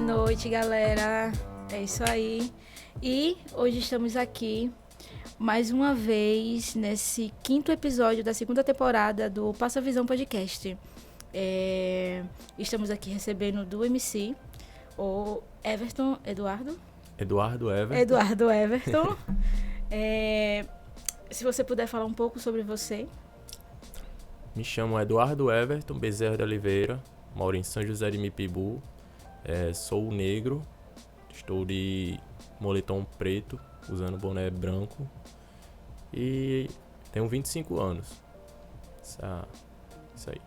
noite, galera. É isso aí. E hoje estamos aqui mais uma vez nesse 5º episódio da 2ª temporada do Passa Visão Podcast. Estamos aqui recebendo do MC, o Everton Eduardo Everton. Se você puder falar um pouco sobre você. Me chamo Eduardo Everton Bezerra de Oliveira, moro em São José de Mipibu, sou negro, estou de moletom preto, usando boné branco e tenho 25 anos. Isso aí.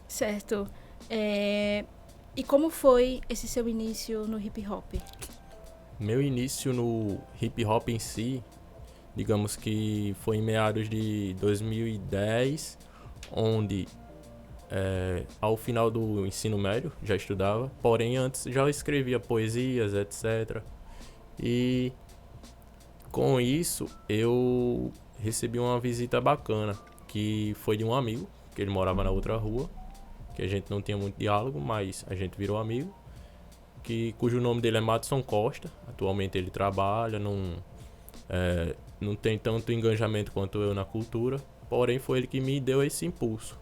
Certo. E como foi esse seu início no hip hop? Meu início no hip hop em si, digamos que foi em meados de 2010, onde ao final do ensino médio já estudava, porém antes já escrevia poesias, etc. E com isso eu recebi uma visita bacana, que foi de um amigo, que ele morava na outra rua, que a gente não tinha muito diálogo, mas a gente virou amigo, cujo nome dele é Madison Costa. Atualmente ele trabalha, não tem tanto engajamento quanto eu na cultura, porém foi ele que me deu esse impulso.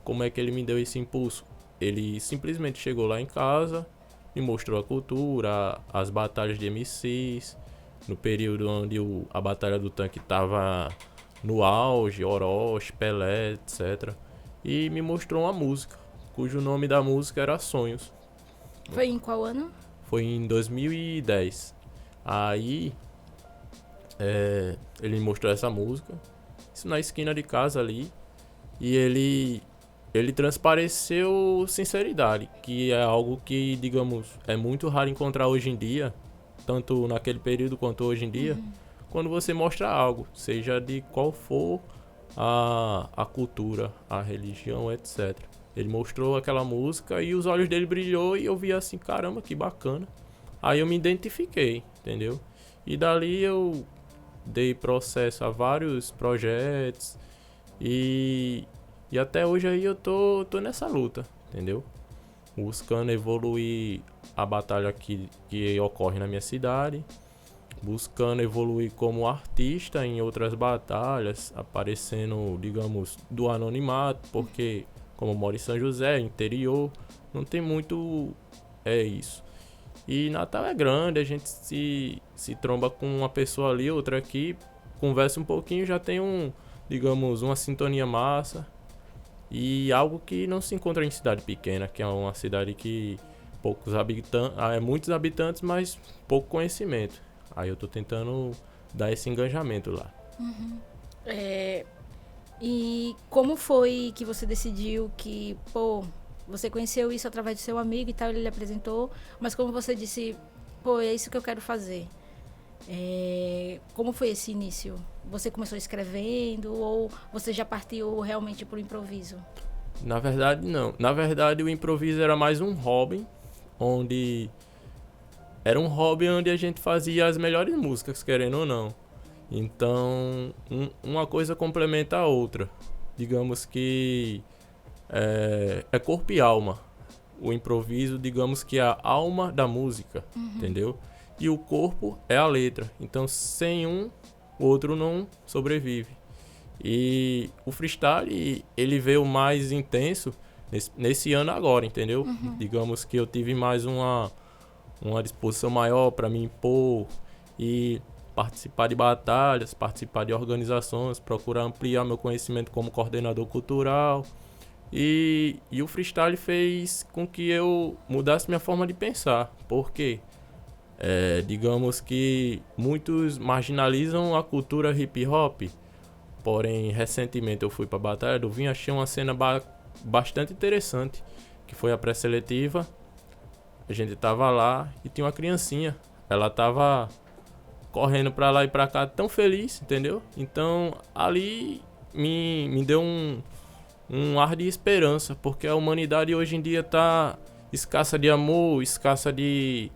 Como é que ele me deu esse impulso? Ele simplesmente chegou lá em casa, me mostrou a cultura, as batalhas de MCs, no período onde a Batalha do Tanque estava no auge, Orochi, Pelé, etc. E me mostrou uma música, cujo nome da música era Sonhos. Foi em qual ano? Foi em 2010. Aí ele me mostrou essa música, isso na esquina de casa ali, e ele transpareceu sinceridade, que é algo que, digamos, é muito raro encontrar hoje em dia, tanto naquele período quanto hoje em dia, quando você mostra algo, seja de qual for a cultura, a religião, etc. Ele mostrou aquela música e os olhos dele brilhou e eu vi assim, caramba, que bacana. Aí eu me identifiquei, entendeu? E dali eu dei processo a vários projetos e até hoje aí eu tô nessa luta, entendeu? Buscando evoluir a batalha que ocorre na minha cidade, buscando evoluir como artista em outras batalhas, aparecendo, digamos, do anonimato, porque como eu moro em São José, interior, não tem muito isso. E Natal é grande, a gente se tromba com uma pessoa ali, outra aqui, conversa um pouquinho, já tem digamos, uma sintonia massa. E algo que não se encontra em cidade pequena, que é uma cidade que muitos habitantes, mas pouco conhecimento. Aí eu tô tentando dar esse engajamento lá. E como foi que você decidiu que, você conheceu isso através do seu amigo e tal, ele lhe apresentou, mas como você disse, é isso que eu quero fazer? Como foi esse início? Você começou escrevendo ou você já partiu realmente pro improviso? Na verdade, não. Na verdade, o improviso era mais um hobby, onde a gente fazia as melhores músicas, querendo ou não. Então, uma coisa complementa a outra. Digamos que é corpo e alma. O improviso, digamos que é a alma da música, entendeu? E o corpo é a letra. Então, sem um, o outro não sobrevive. E o freestyle, ele veio mais intenso nesse ano agora, entendeu? Digamos que eu tive mais uma disposição maior para me impor e participar de batalhas, participar de organizações, procurar ampliar meu conhecimento como coordenador cultural. E o freestyle fez com que eu mudasse minha forma de pensar. Por quê? Digamos que muitos marginalizam a cultura hip hop, porém recentemente eu fui para a Batalha do Vinho, achei uma cena bastante interessante, que foi a pré-seletiva. A gente tava lá e tinha uma criancinha, ela tava correndo pra lá e pra cá tão feliz, entendeu? Então ali me deu um ar de esperança, porque a humanidade hoje em dia tá escassa de amor, escassa de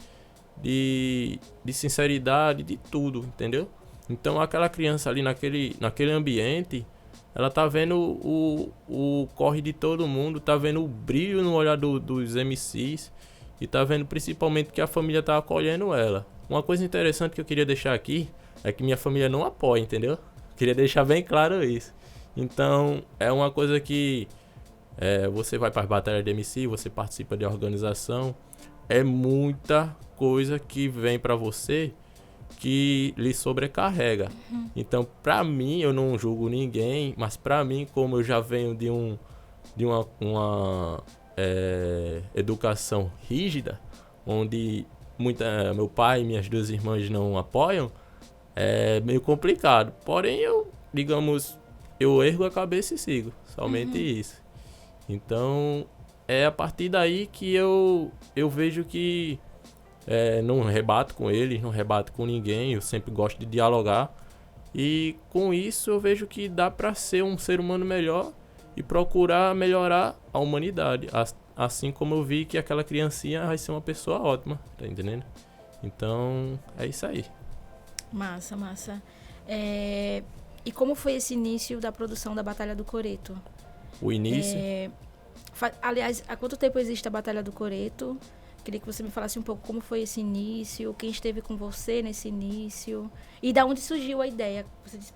sinceridade, de tudo, entendeu? Então aquela criança ali naquele ambiente, ela tá vendo o corre de todo mundo, tá vendo o brilho no olhar dos MCs. e tá vendo principalmente que a família tá acolhendo ela. Uma coisa interessante que eu queria deixar aqui é que minha família não apoia, entendeu? Queria deixar bem claro isso. Então, é uma coisa que você vai para as batalhas de MC, você participa de organização, é muita coisa que vem para você que lhe sobrecarrega. Então, pra mim, eu não julgo ninguém, mas pra mim, como eu já venho de uma educação rígida, onde meu pai e minhas duas irmãs não apoiam, é meio complicado. Porém, eu ergo a cabeça e sigo. Somente isso. Então, é a partir daí que eu vejo que não rebato com eles, não rebato com ninguém, eu sempre gosto de dialogar. E com isso eu vejo que dá pra ser um ser humano melhor e procurar melhorar a humanidade. Assim como eu vi que aquela criancinha vai ser uma pessoa ótima, tá entendendo? Então, é isso aí. Massa, massa. E como foi esse início da produção da Batalha do Coreto? O início? Aliás, há quanto tempo existe a Batalha do Coreto? Queria que você me falasse um pouco como foi esse início, quem esteve com você nesse início e da onde surgiu a ideia. Você disse,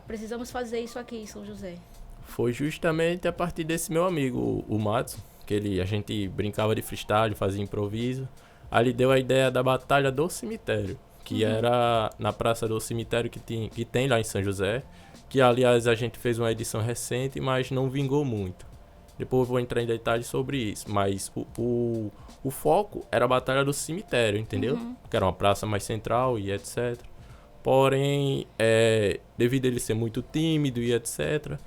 precisamos fazer isso aqui em São José. Foi justamente a partir desse meu amigo, o Matos, que a gente brincava de freestyle, fazia improviso. Aí ele deu a ideia da Batalha do Cemitério, que era na Praça do Cemitério que tem lá em São José, que aliás a gente fez uma edição recente, mas não vingou muito. Depois eu vou entrar em detalhes sobre isso, mas o foco era a Batalha do Cemitério, entendeu? Que era uma praça mais central e etc. Porém, devido a ele ser muito tímido e etc.,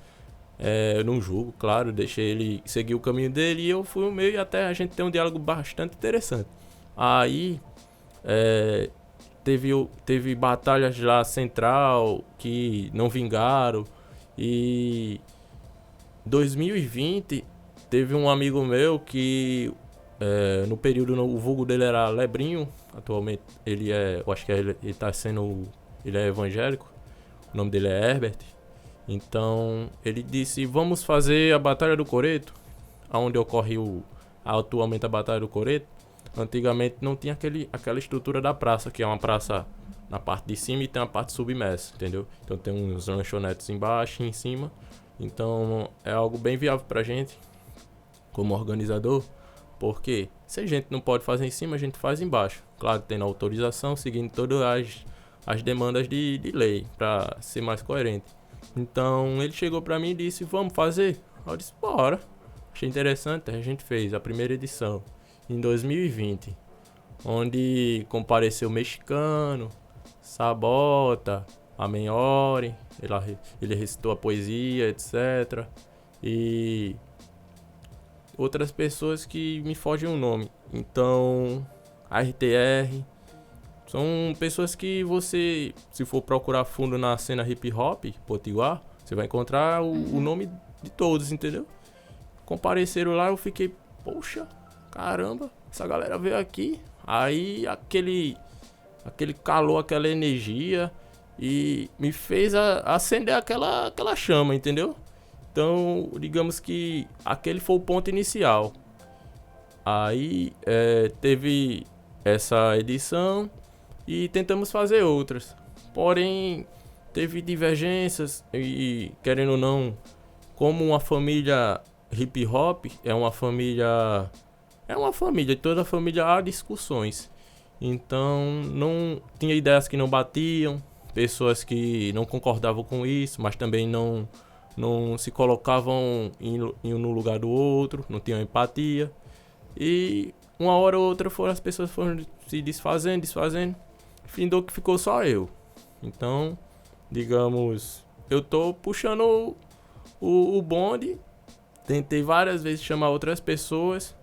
eu não julgo, claro, deixei ele seguir o caminho dele e eu fui o meu e até a gente tem um diálogo bastante interessante. Aí, teve batalhas lá central que não vingaram e 2020 teve um amigo meu que no período o vulgo dele era Lebrinho, atualmente eu acho que ele é evangélico, o nome dele é Herbert. Então ele disse, vamos fazer a Batalha do Coreto, onde ocorre atualmente a Batalha do Coreto. Antigamente não tinha aquela estrutura da praça, que é uma praça na parte de cima e tem uma parte submersa, entendeu? Então tem uns lanchonetes embaixo e em cima. Então é algo bem viável pra gente, como organizador, porque se a gente não pode fazer em cima, a gente faz embaixo. Claro, tendo autorização, seguindo todas as demandas de lei, pra ser mais coerente. Então ele chegou pra mim e disse, vamos fazer? Eu disse, bora. Achei interessante, a gente fez a primeira edição em 2020, onde compareceu Mexicano, Sabota, a Menhore, ele recitou a poesia, etc. E outras pessoas que me fogem o nome. Então, a RTR, são pessoas que você, se for procurar fundo na cena hip hop, potiguar, você vai encontrar o nome de todos, entendeu? Compareceram lá, eu fiquei, poxa, caramba, essa galera veio aqui. Aí aquele calor, aquela energia e me fez acender aquela chama, entendeu? Então, digamos que aquele foi o ponto inicial. Aí teve essa edição e tentamos fazer outras. Porém, teve divergências e, querendo ou não, como uma família hip hop é uma família, toda família há discussões. Então, não tinha ideias que não batiam, pessoas que não concordavam com isso, mas também não se colocavam no lugar do outro, não tinham empatia. E uma hora ou outra as pessoas foram se desfazendo, findou que ficou só eu. Então, digamos, eu tô puxando o bonde, tentei várias vezes chamar outras pessoas,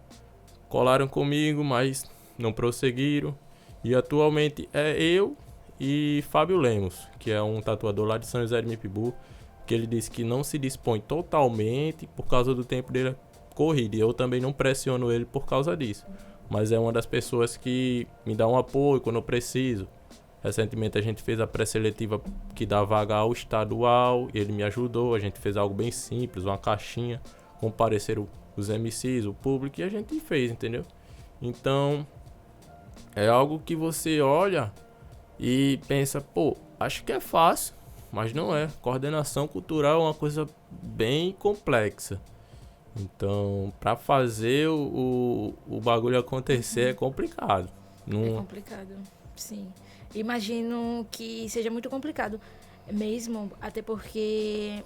colaram comigo, mas não prosseguiram. E atualmente é eu e Fábio Lemos, que é um tatuador lá de São José de Mipibu, que ele disse que não se dispõe totalmente por causa do tempo dele corrido. E eu também não pressiono ele por causa disso. Mas é uma das pessoas que me dá um apoio quando eu preciso. Recentemente a gente fez a pré-seletiva que dá vaga ao estadual, e ele me ajudou. A gente fez algo bem simples, uma caixinha, compareceram os MCs, o público, e a gente fez, entendeu? Então, é algo que você olha e pensa, pô, acho que é fácil, mas não é. Coordenação cultural é uma coisa bem complexa. Então, para fazer o bagulho acontecer é complicado. É Não... complicado, sim. Imagino que seja muito complicado mesmo, até porque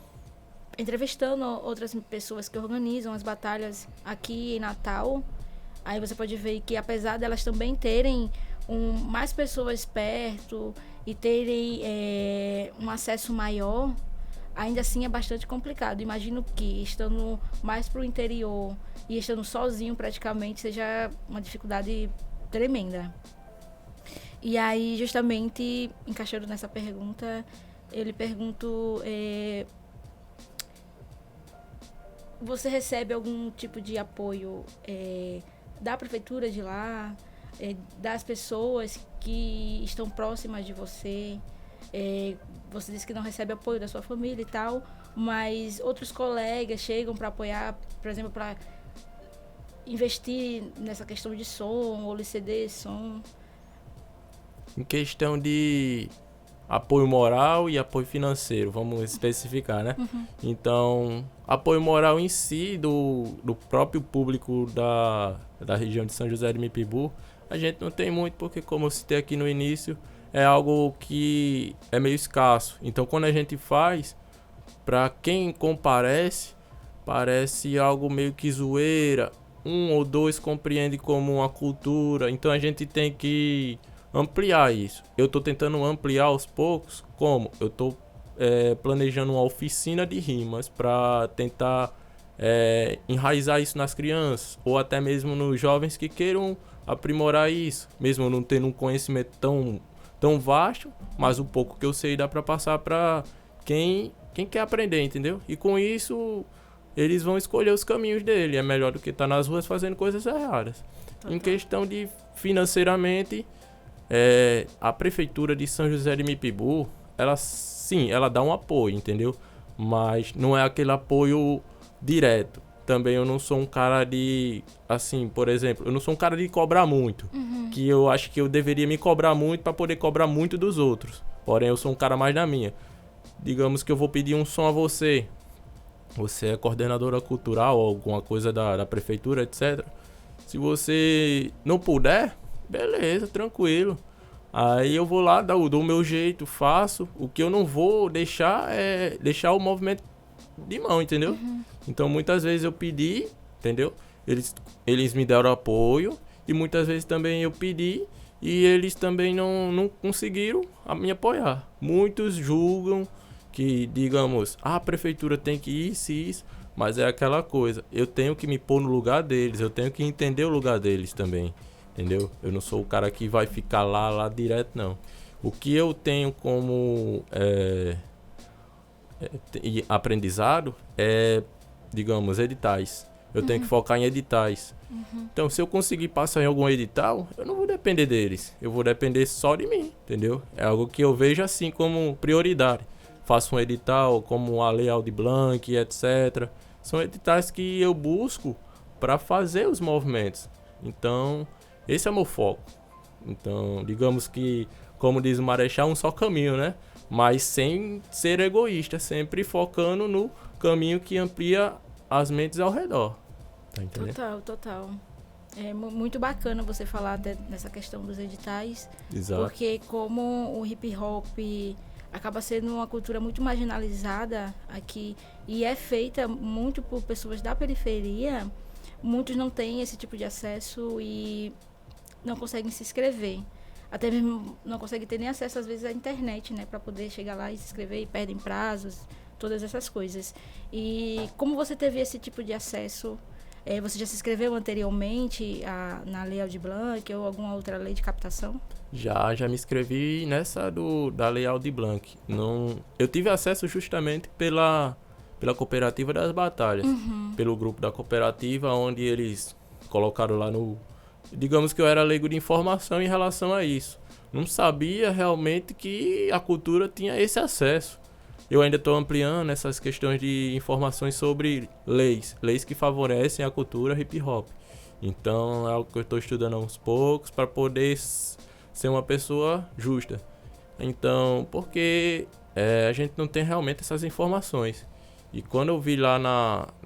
entrevistando outras pessoas que organizam as batalhas aqui em Natal, aí você pode ver que apesar delas também terem mais pessoas perto e terem um acesso maior, ainda assim é bastante complicado. Imagino que estando mais pro interior e estando sozinho praticamente seja uma dificuldade tremenda. E aí, justamente, encaixando nessa pergunta, eu lhe pergunto, você recebe algum tipo de apoio da prefeitura de lá, das pessoas que estão próximas de você? Você disse que não recebe apoio da sua família e tal, mas outros colegas chegam para apoiar, por exemplo, para investir nessa questão de som, ou LCD, som? Em questão de apoio moral e apoio financeiro, vamos especificar, né? Então, apoio moral em si, do próprio público da região de São José de Mipibu, a gente não tem muito, porque como eu citei aqui no início, é algo que é meio escasso. Então, quando a gente faz, para quem comparece, parece algo meio que zoeira. Um ou dois compreende como uma cultura. Então, a gente tem que ampliar isso. Eu estou tentando ampliar aos poucos. Como? Eu estou planejando uma oficina de rimas para tentar enraizar isso nas crianças, ou até mesmo nos jovens que queiram aprimorar isso, mesmo não tendo um conhecimento tão vasto, mas o pouco que eu sei dá para passar para quem quer aprender, entendeu? E com isso eles vão escolher os caminhos dele. É melhor do que estar nas ruas fazendo coisas erradas. Em questão de financeiramente, a prefeitura de São José de Mipibu, ela dá um apoio, entendeu? Mas não é aquele apoio direto. Também eu não sou um cara de, assim, por exemplo, eu não sou um cara de cobrar muito. Que eu acho que eu deveria me cobrar muito para poder cobrar muito dos outros. Porém, eu sou um cara mais na minha. Digamos que eu vou pedir um som a você. Você é coordenadora cultural ou alguma coisa da prefeitura, etc. Se você não puder, beleza, tranquilo. Aí eu vou lá, dou o meu jeito, faço. O que eu não vou deixar é deixar o movimento de mão, entendeu? Então muitas vezes eu pedi, entendeu? Eles me deram apoio. E muitas vezes também eu pedi e eles também não conseguiram me apoiar. Muitos julgam que, digamos, a prefeitura tem que ir, isso, mas é aquela coisa. Eu tenho que me pôr no lugar deles, eu tenho que entender o lugar deles também, entendeu? Eu não sou o cara que vai ficar lá direto, não. O que eu tenho como aprendizado é, digamos, editais. Eu tenho que focar em editais. Então, se eu conseguir passar em algum edital, eu não vou depender deles. Eu vou depender só de mim, entendeu? É algo que eu vejo assim como prioridade. Faço um edital como a Lei Aldir Blanc, etc. São editais que eu busco para fazer os movimentos. Então, esse é o meu foco. Então, digamos que, como diz o Marechal, um só caminho, né? Mas sem ser egoísta, sempre focando no caminho que amplia as mentes ao redor. Tá entendendo? Total. É muito bacana você falar até nessa questão dos editais. Exato. Porque como o hip hop acaba sendo uma cultura muito marginalizada aqui e é feita muito por pessoas da periferia, muitos não têm esse tipo de acesso e não conseguem se inscrever. Até mesmo não conseguem ter nem acesso, às vezes, à internet, né? Para poder chegar lá e se inscrever e perdem prazos, todas essas coisas. E como você teve esse tipo de acesso? Você já se inscreveu anteriormente na Lei Aldir Blanc ou alguma outra lei de captação? Já me inscrevi nessa da Lei Aldir Blanc. Eu tive acesso justamente pela Cooperativa das Batalhas. Pelo grupo da cooperativa, onde eles colocaram lá no... Digamos que eu era leigo de informação em relação a isso. Não sabia realmente que a cultura tinha esse acesso. Eu ainda estou ampliando essas questões de informações sobre leis que favorecem a cultura hip hop. Então é algo que eu estou estudando aos poucos para poder ser uma pessoa justa. Então, porque a gente não tem realmente essas informações. E quando eu vi lá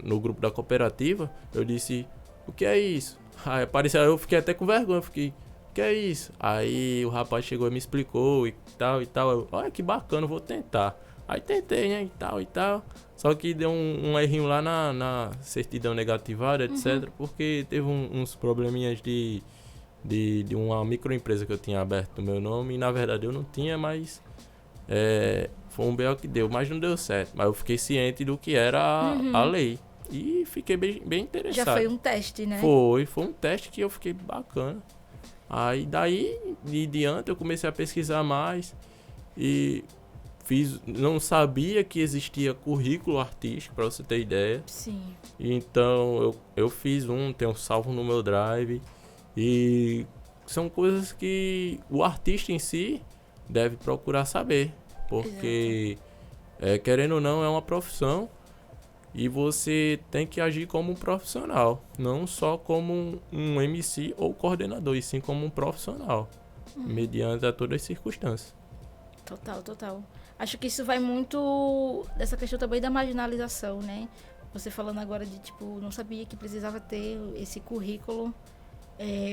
no grupo da cooperativa, eu disse, o que é isso? Aí apareceu, eu fiquei até com vergonha, eu fiquei, o que é isso? Aí o rapaz chegou e me explicou e tal e tal. Eu, olha que bacana, eu vou tentar. Aí tentei, né, e tal e tal. Só que deu um errinho lá na certidão negativada, etc. Porque teve uns probleminhas de uma microempresa que eu tinha aberto no meu nome. E na verdade eu não tinha, mas foi um BO que deu, mas não deu certo. Mas eu fiquei ciente do que era a lei. E fiquei bem interessado. Já foi um teste, né? Foi um teste que eu fiquei bacana. Aí daí, de diante, eu comecei a pesquisar mais. E não sabia que existia currículo artístico, pra você ter ideia. Sim. Então eu fiz tenho salvo no meu drive. E são coisas que o artista em si deve procurar saber. Porque, querendo ou não, é uma profissão. E você tem que agir como um profissional. Não só como um MC ou coordenador, e sim como um profissional. Mediante a todas as circunstâncias. Total. Acho que isso vai muito dessa questão também da marginalização, né? Você falando agora de, tipo, não sabia que precisava ter esse currículo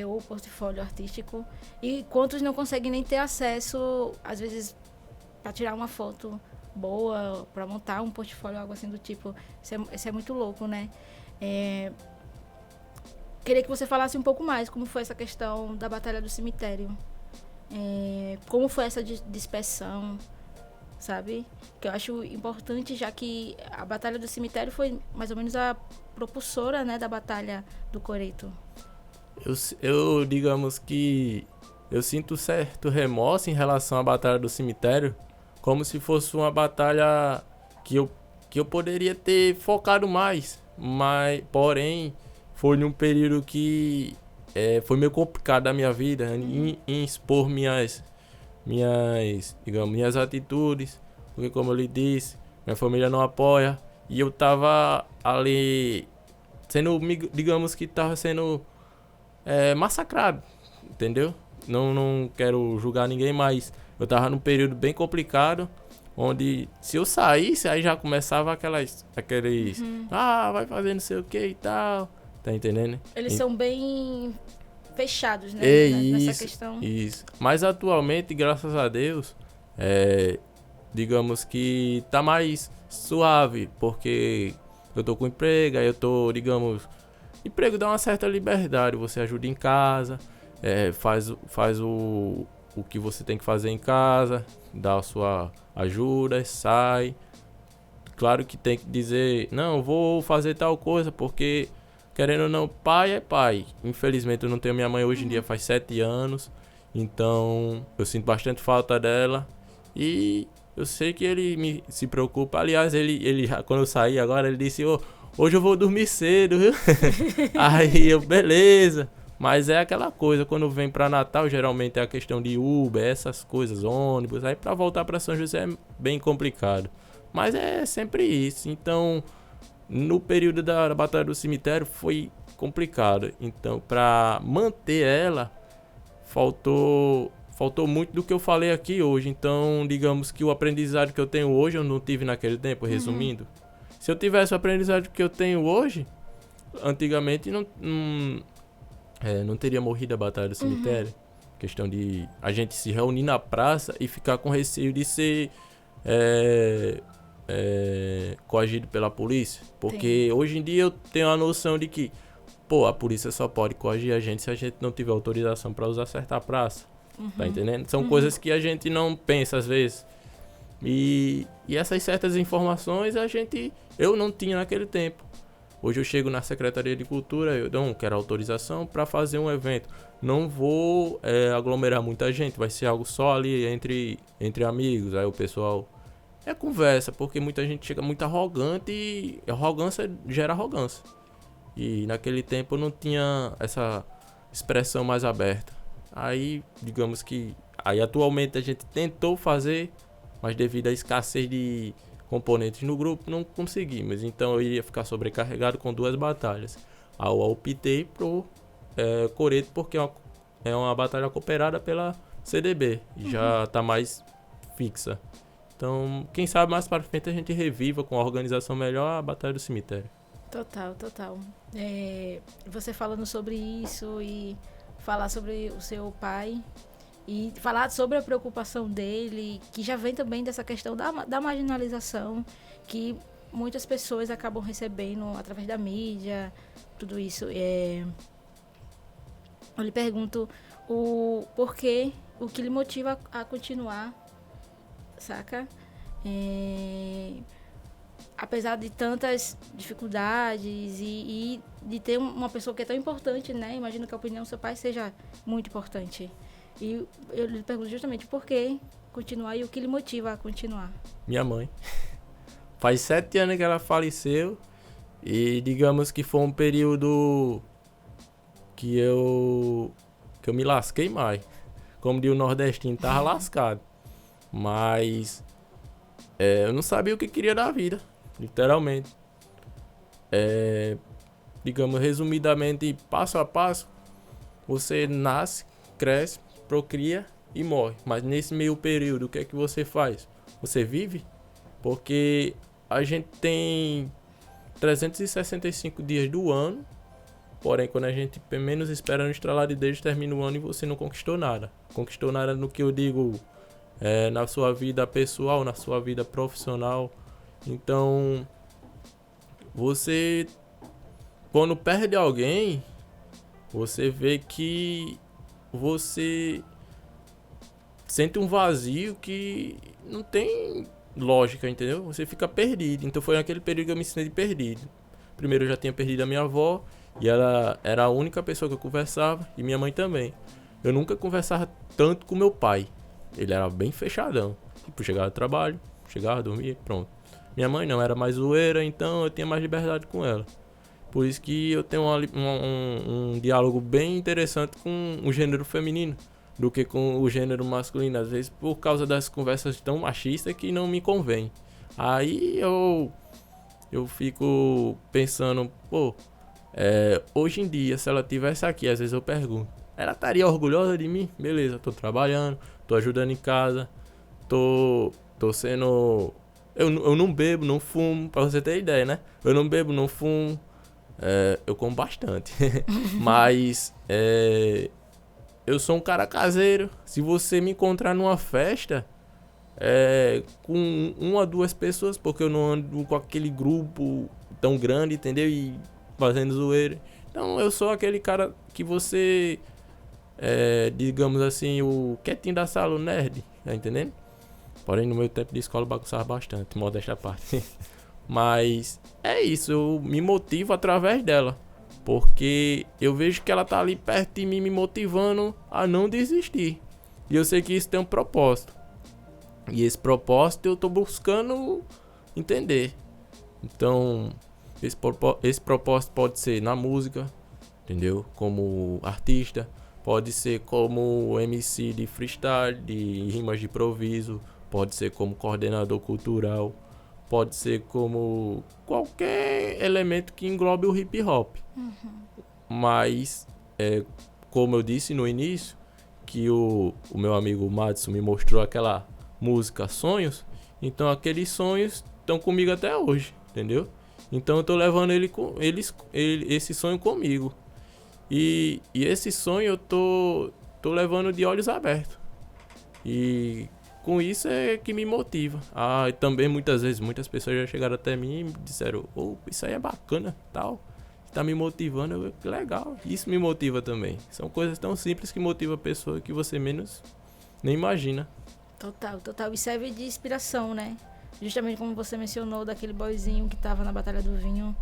ou portfólio artístico. E quantos não conseguem nem ter acesso, às vezes, para tirar uma foto boa, para montar um portfólio, algo assim do tipo. Isso é muito louco, né? Queria que você falasse um pouco mais como foi essa questão da Batalha do Cemitério. Como foi essa dispersão, sabe? Que eu acho importante, já que a Batalha do Cemitério foi mais ou menos a propulsora, né, da Batalha do Coreto. Eu digamos que eu sinto certo remorso em relação à Batalha do Cemitério, como se fosse uma batalha que eu poderia ter focado mais, mas porém foi num período que foi meio complicado da minha vida em expor minhas atitudes, porque como eu lhe disse, minha família não apoia e eu tava ali digamos que tava sendo massacrado, entendeu? Não quero julgar ninguém, mas eu tava num período bem complicado, onde se eu saísse, aí já começava aqueles vai fazer não sei o que e tal, tá entendendo? Eles são bem fechados, né? Nessa questão. Isso. Mas atualmente, graças a Deus, digamos que tá mais suave, porque eu tô com emprego, aí eu tô, digamos, emprego dá uma certa liberdade, você ajuda em casa, faz o que você tem que fazer em casa, dá a sua ajuda, sai. Claro que tem que dizer, não, vou fazer tal coisa, porque querendo ou não, pai é pai. Infelizmente eu não tenho minha mãe hoje em dia, faz 7 anos. Então eu sinto bastante falta dela. E eu sei que ele se preocupa. Aliás, ele quando eu saí agora, ele disse, hoje eu vou dormir cedo, viu? Aí eu, beleza. Mas é aquela coisa, quando vem pra Natal, geralmente é a questão de Uber, essas coisas, ônibus. Aí pra voltar pra São José é bem complicado. Mas é sempre isso. Então, no período da Batalha do Cemitério foi complicado. Então, pra manter ela, faltou muito do que eu falei aqui hoje. Então, digamos que o aprendizado que eu tenho hoje, eu não tive naquele tempo, resumindo. Se eu tivesse o aprendizado que eu tenho hoje, antigamente não teria morrido a Batalha do Cemitério. Questão de a gente se reunir na praça e ficar com receio de ser coagido pela polícia. Porque hoje em dia eu tenho a noção de que a polícia só pode coagir a gente se a gente não tiver autorização para usar certa praça. Tá entendendo? São coisas que a gente não pensa às vezes. E essas certas informações eu não tinha naquele tempo. Hoje eu chego na Secretaria de Cultura, eu quero autorização para fazer um evento. Não vou aglomerar muita gente, vai ser algo só ali entre amigos. Aí o pessoal conversa, porque muita gente chega muito arrogante e arrogância gera arrogância. E naquele tempo eu não tinha essa expressão mais aberta. Aí, digamos que atualmente a gente tentou fazer, mas devido à escassez de componentes no grupo, não conseguimos. Então eu iria ficar sobrecarregado com 2 batalhas. Aí eu optei por Coreto, porque é uma batalha cooperada pela CDB, e já tá mais fixa. Então, quem sabe mais para frente a gente reviva com a organização melhor a Batalha do Cemitério. Total, total. Você falando sobre isso e falar sobre o seu pai e falar sobre a preocupação dele, que já vem também dessa questão da marginalização que muitas pessoas acabam recebendo através da mídia, tudo isso. Eu lhe pergunto o porquê, o que lhe motiva a continuar, saca? Apesar de tantas dificuldades e de ter uma pessoa que é tão importante, né? Imagino que a opinião do seu pai seja muito importante. E eu lhe pergunto justamente por que continuar e o que lhe motiva a continuar. Minha mãe. Faz 7 anos que ela faleceu e digamos que foi um período que eu me lasquei mais. Como diz o nordestino, tava lascado. Mas eu não sabia o que queria da vida, literalmente. Digamos, resumidamente, passo a passo, você nasce, cresce, procria e morre. Mas nesse meio período, o que é que você faz? Você vive? Porque a gente tem 365 dias do ano, porém, quando a gente menos espera no estralar de dedos, termina o ano e você não conquistou nada. Conquistou nada no que eu digo, na sua vida pessoal, na sua vida profissional. Então, você, quando perde alguém, você vê que você sente um vazio que não tem lógica, entendeu? Você fica perdido. Então foi naquele período que eu me senti perdido. Primeiro eu já tinha perdido a minha avó, e ela era a única pessoa que eu conversava, e minha mãe também. Eu nunca conversava tanto com meu pai. Ele era bem fechadão. Tipo, chegava do trabalho, chegava, dormia, pronto. Minha mãe não, era mais zoeira, então eu tinha mais liberdade com ela. Por isso que eu tenho um diálogo bem interessante com o gênero feminino do que com o gênero masculino. Às vezes por causa das conversas tão machistas que não me convém. Aí eu fico pensando, hoje em dia, se ela tivesse aqui, às vezes eu pergunto, ela estaria orgulhosa de mim? Beleza, tô trabalhando, tô ajudando em casa, tô sendo... Eu não bebo, não fumo, pra você ter ideia, né? Eu não bebo, não fumo, eu como bastante. Mas eu sou um cara caseiro. Se você me encontrar numa festa com 1 a 2 pessoas, porque eu não ando com aquele grupo tão grande, entendeu? E fazendo zoeira. Então eu sou aquele cara que você, digamos assim, o quietinho da sala, o nerd, tá entendendo? Porém, no meu tempo de escola eu bagunçava bastante, modéstia à parte. Mas é isso, eu me motivo através dela. Porque eu vejo que ela tá ali perto de mim, me motivando a não desistir. E eu sei que isso tem um propósito. E esse propósito eu tô buscando entender. Então, esse propósito pode ser na música, entendeu? Como artista. Pode ser como MC de freestyle, de rimas de improviso. Pode ser como coordenador cultural. Pode ser como qualquer elemento que englobe o hip hop. Mas, como eu disse no início, que o meu amigo Madison me mostrou aquela música Sonhos, então aqueles sonhos estão comigo até hoje, entendeu? Então eu tô levando esse sonho comigo. E esse sonho eu tô levando de olhos abertos. E com isso é que me motiva. E também muitas vezes, muitas pessoas já chegaram até mim e me disseram, isso aí é bacana, tal. Tá me motivando, que legal. Isso me motiva também. São coisas tão simples que motivam a pessoa que você menos nem imagina. Total, total. E serve de inspiração, né? Justamente como você mencionou daquele boyzinho que tava na Batalha do Vinho.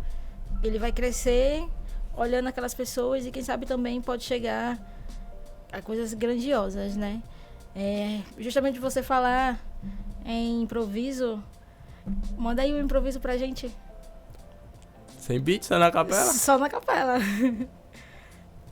Ele vai crescer olhando aquelas pessoas e quem sabe também pode chegar a coisas grandiosas, né? Justamente você falar em improviso, manda aí o improviso pra gente. Sem beat, só na capela? Só na capela.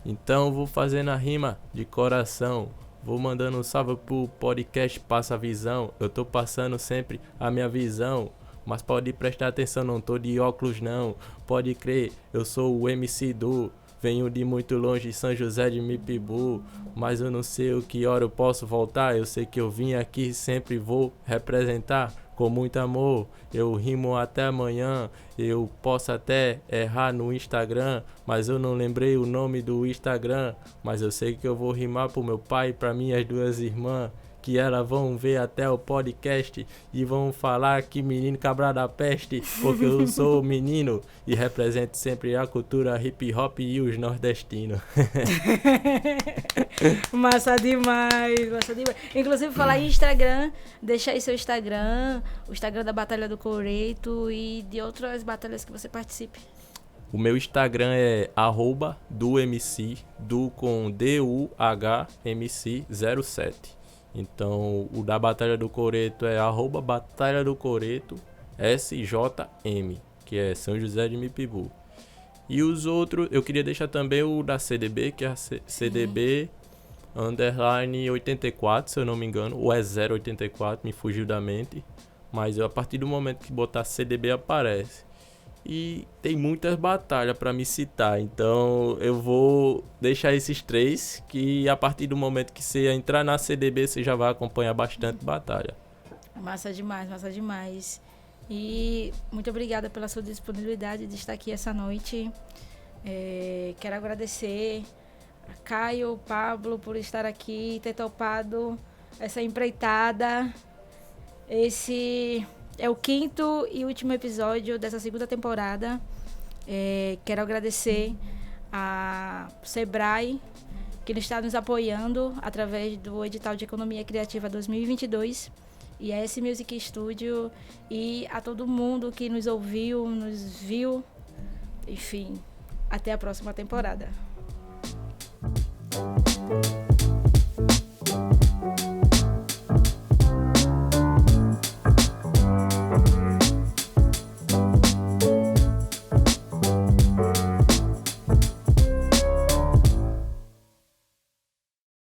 Então vou fazendo a rima de coração. Vou mandando um salve pro podcast Passa a Visão. Eu tô passando sempre a minha visão. Mas pode prestar atenção, não tô de óculos não. Pode crer, eu sou o MC do Venho de muito longe, São José de Mipibu, mas eu não sei o que hora eu posso voltar. Eu sei que eu vim aqui e sempre vou representar com muito amor. Eu rimo até amanhã, eu posso até errar no Instagram, mas eu não lembrei o nome do Instagram. Mas eu sei que eu vou rimar pro meu pai e pra minhas duas irmãs, que elas vão ver até o podcast e vão falar que menino cabra da peste, porque eu sou menino e represento sempre a cultura hip hop e os nordestinos. Massa demais, massa demais. Inclusive, falar em Instagram, deixa aí seu Instagram, o Instagram da Batalha do Coreto e de outras batalhas que você participe. O meu Instagram é @duMC, du com DUHMC07. Então, o da Batalha do Coreto é @Batalha do Coreto SJM, que é São José de Mipibu. E os outros, eu queria deixar também o da CDB, que é a CDB underline 84, se eu não me engano, ou é 084, me fugiu da mente. Mas a partir do momento que botar CDB aparece. E tem muitas batalhas para me citar, então eu vou deixar esses 3, que a partir do momento que você entrar na CDB, você já vai acompanhar bastante batalha. Massa demais, massa demais. E muito obrigada pela sua disponibilidade de estar aqui essa noite. Quero agradecer a Caio, Pablo, por estar aqui, ter topado essa empreitada. Esse é o 5º e último episódio dessa 2ª temporada. Quero agradecer a Sebrae, que está nos apoiando através do edital de Economia Criativa 2022, e a S Music Studio, e a todo mundo que nos ouviu, nos viu. Enfim, até a próxima temporada.